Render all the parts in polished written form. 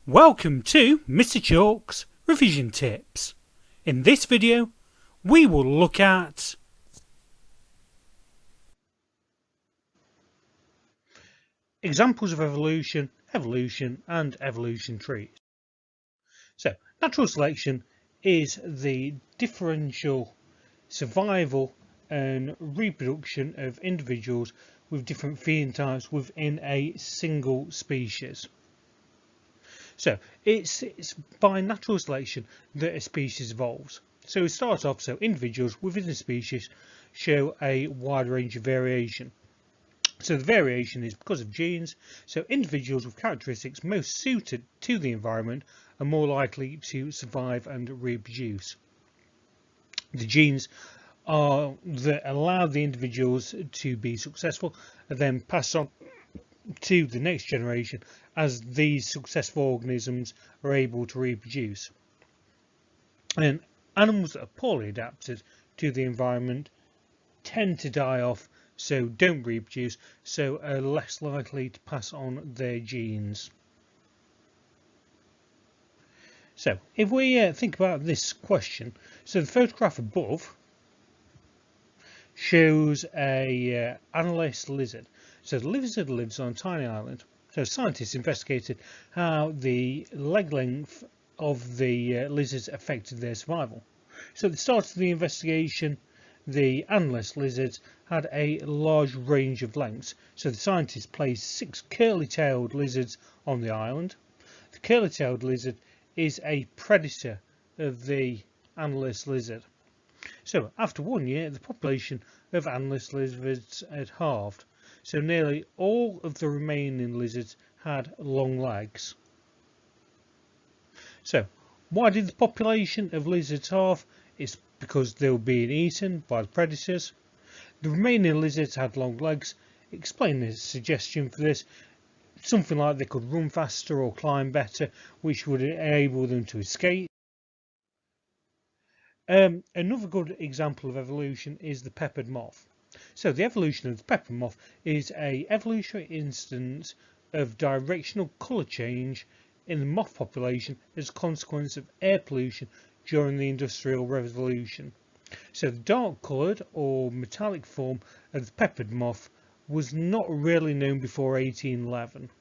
Welcome to Mr. Chalk's Revision Tips. In this video, we will look at examples of evolution, and evolution trees. So, natural selection is the differential survival and reproduction of individuals with different phenotypes within a single species. So it's by natural selection that a species evolves. So it starts off, so individuals within a species show a wide range of variation. So the variation is because of genes. So individuals with characteristics most suited to the environment are more likely to survive and reproduce. The genes that allow the individuals to be successful are then passed on to the next generation as these successful organisms are able to reproduce. And animals that are poorly adapted to the environment tend to die off, so don't reproduce, so are less likely to pass on their genes. So if we think about this question, so the photograph above shows a analyst lizard. So the lizard lives on a tiny island. So scientists investigated how the leg length of the lizards affected their survival. So at the start of the investigation, the analyst lizards had a large range of lengths. So the scientists placed 6 curly-tailed lizards on the island. The curly-tailed lizard is a predator of the analyst lizard. So after 1 year, the population of analyst lizards had halved. So nearly all of the remaining lizards had long legs. So why did the population of lizards halve? It's because they were being eaten by the predators. The remaining lizards had long legs. Explain the suggestion for this. Something like they could run faster or climb better, which would enable them to escape. Another good example of evolution is the peppered moth. So the evolution of the peppered moth is an evolutionary instance of directional colour change in the moth population as a consequence of air pollution during the Industrial Revolution. So the dark coloured or metallic form of the peppered moth was not really known before 1811.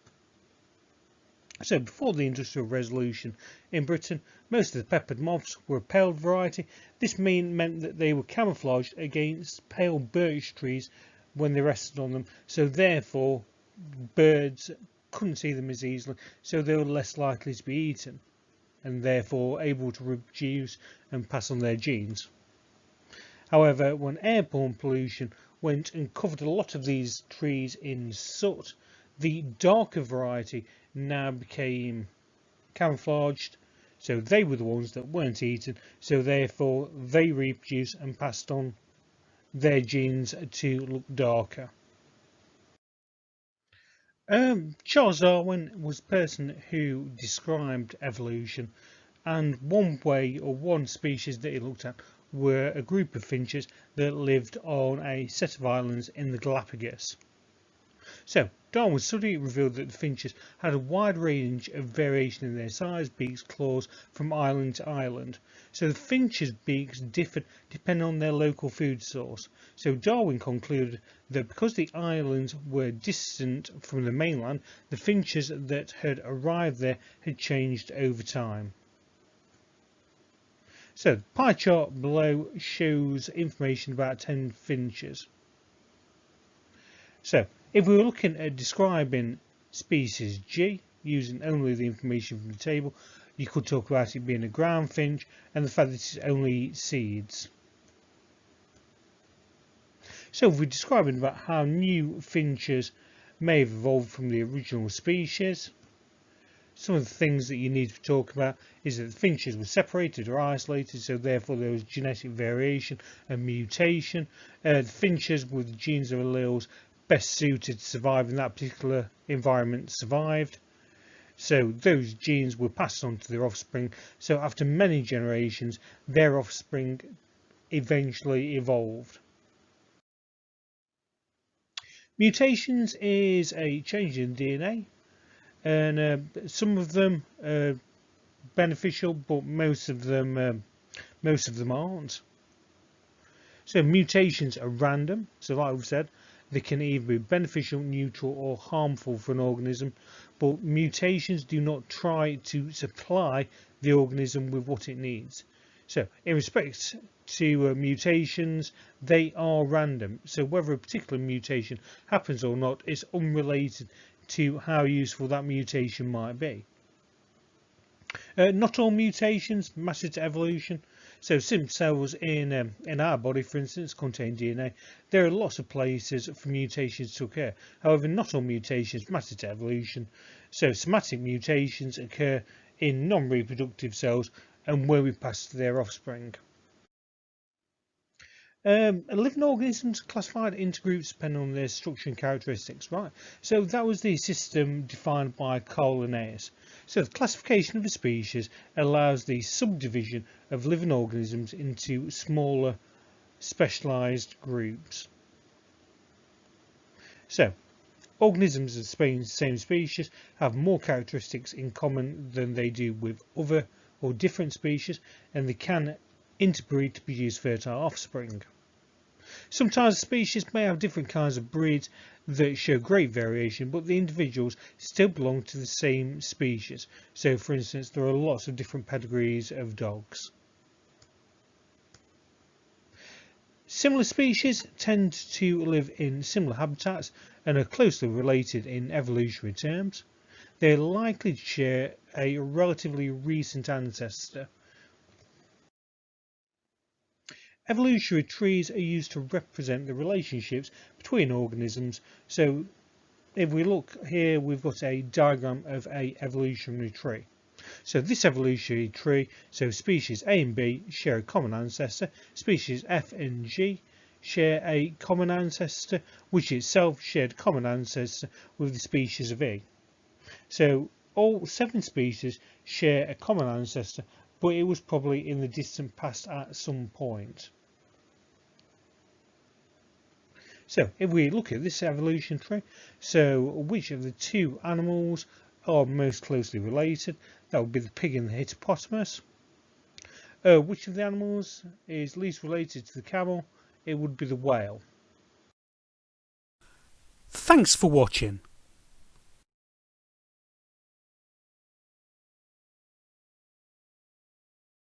So before the Industrial Revolution in Britain, most of the peppered moths were a pale variety. This meant that they were camouflaged against pale birch trees when they rested on them, so therefore birds couldn't see them as easily, so they were less likely to be eaten and therefore able to reproduce and pass on their genes. However, when airborne pollution went and covered a lot of these trees in soot, the darker variety now became camouflaged, so they were the ones that weren't eaten, so therefore they reproduced and passed on their genes to look darker. Charles Darwin was the person who described evolution, and one species that he looked at were a group of finches that lived on a set of islands in the Galapagos. So Darwin's study revealed that the finches had a wide range of variation in their size, beaks, claws from island to island. So the finches' beaks differed depending on their local food source. So Darwin concluded that because the islands were distant from the mainland, the finches that had arrived there had changed over time. So the pie chart below shows information about 10 finches. So if we were looking at describing species G using only the information from the table, you could talk about it being a ground finch and the fact that it only eats seeds. So if we're describing about how new finches may have evolved from the original species, some of the things that you need to talk about is that the finches were separated or isolated, so therefore there was genetic variation and mutation. The finches with genes or alleles best suited to survive in that particular environment survived, so those genes were passed on to their offspring, so after many generations their offspring eventually evolved. Mutations is a change in DNA and some of them are beneficial, but most of them aren't. So mutations are random. So like we've said, they can either be beneficial, neutral, or harmful for an organism, but mutations do not try to supply the organism with what it needs. So in respect to mutations, they are random. So whether a particular mutation happens or not is unrelated to how useful that mutation might be. Not all mutations matter to evolution. So some cells in our body, for instance, contain DNA. There are lots of places for mutations to occur. However, not all mutations matter to evolution. So somatic mutations occur in non-reproductive cells and will be passed to their offspring. Living organisms classified into groups depending on their structure and characteristics, right? So that was the system defined by Carl Linnaeus. So the classification of a species allows the subdivision of living organisms into smaller specialized groups. So organisms of the same species have more characteristics in common than they do with other or different species, and they can interbreed to produce fertile offspring. Sometimes species may have different kinds of breeds that show great variation, but the individuals still belong to the same species. So for instance, there are lots of different pedigrees of dogs. Similar species tend to live in similar habitats and are closely related in evolutionary terms. They are likely to share a relatively recent ancestor. Evolutionary trees are used to represent the relationships between organisms. So if we look here, we've got a diagram of an evolutionary tree. So this evolutionary tree, so species A and B share a common ancestor, species F and G share a common ancestor, which itself shared a common ancestor with the species of E. So all 7 species share a common ancestor, but it was probably in the distant past at some point. So if we look at this evolution tree, so which of the 2 animals are most closely related? That would be the pig and the hippopotamus. Which of the animals is least related to the camel? It would be the whale. Thanks for watching.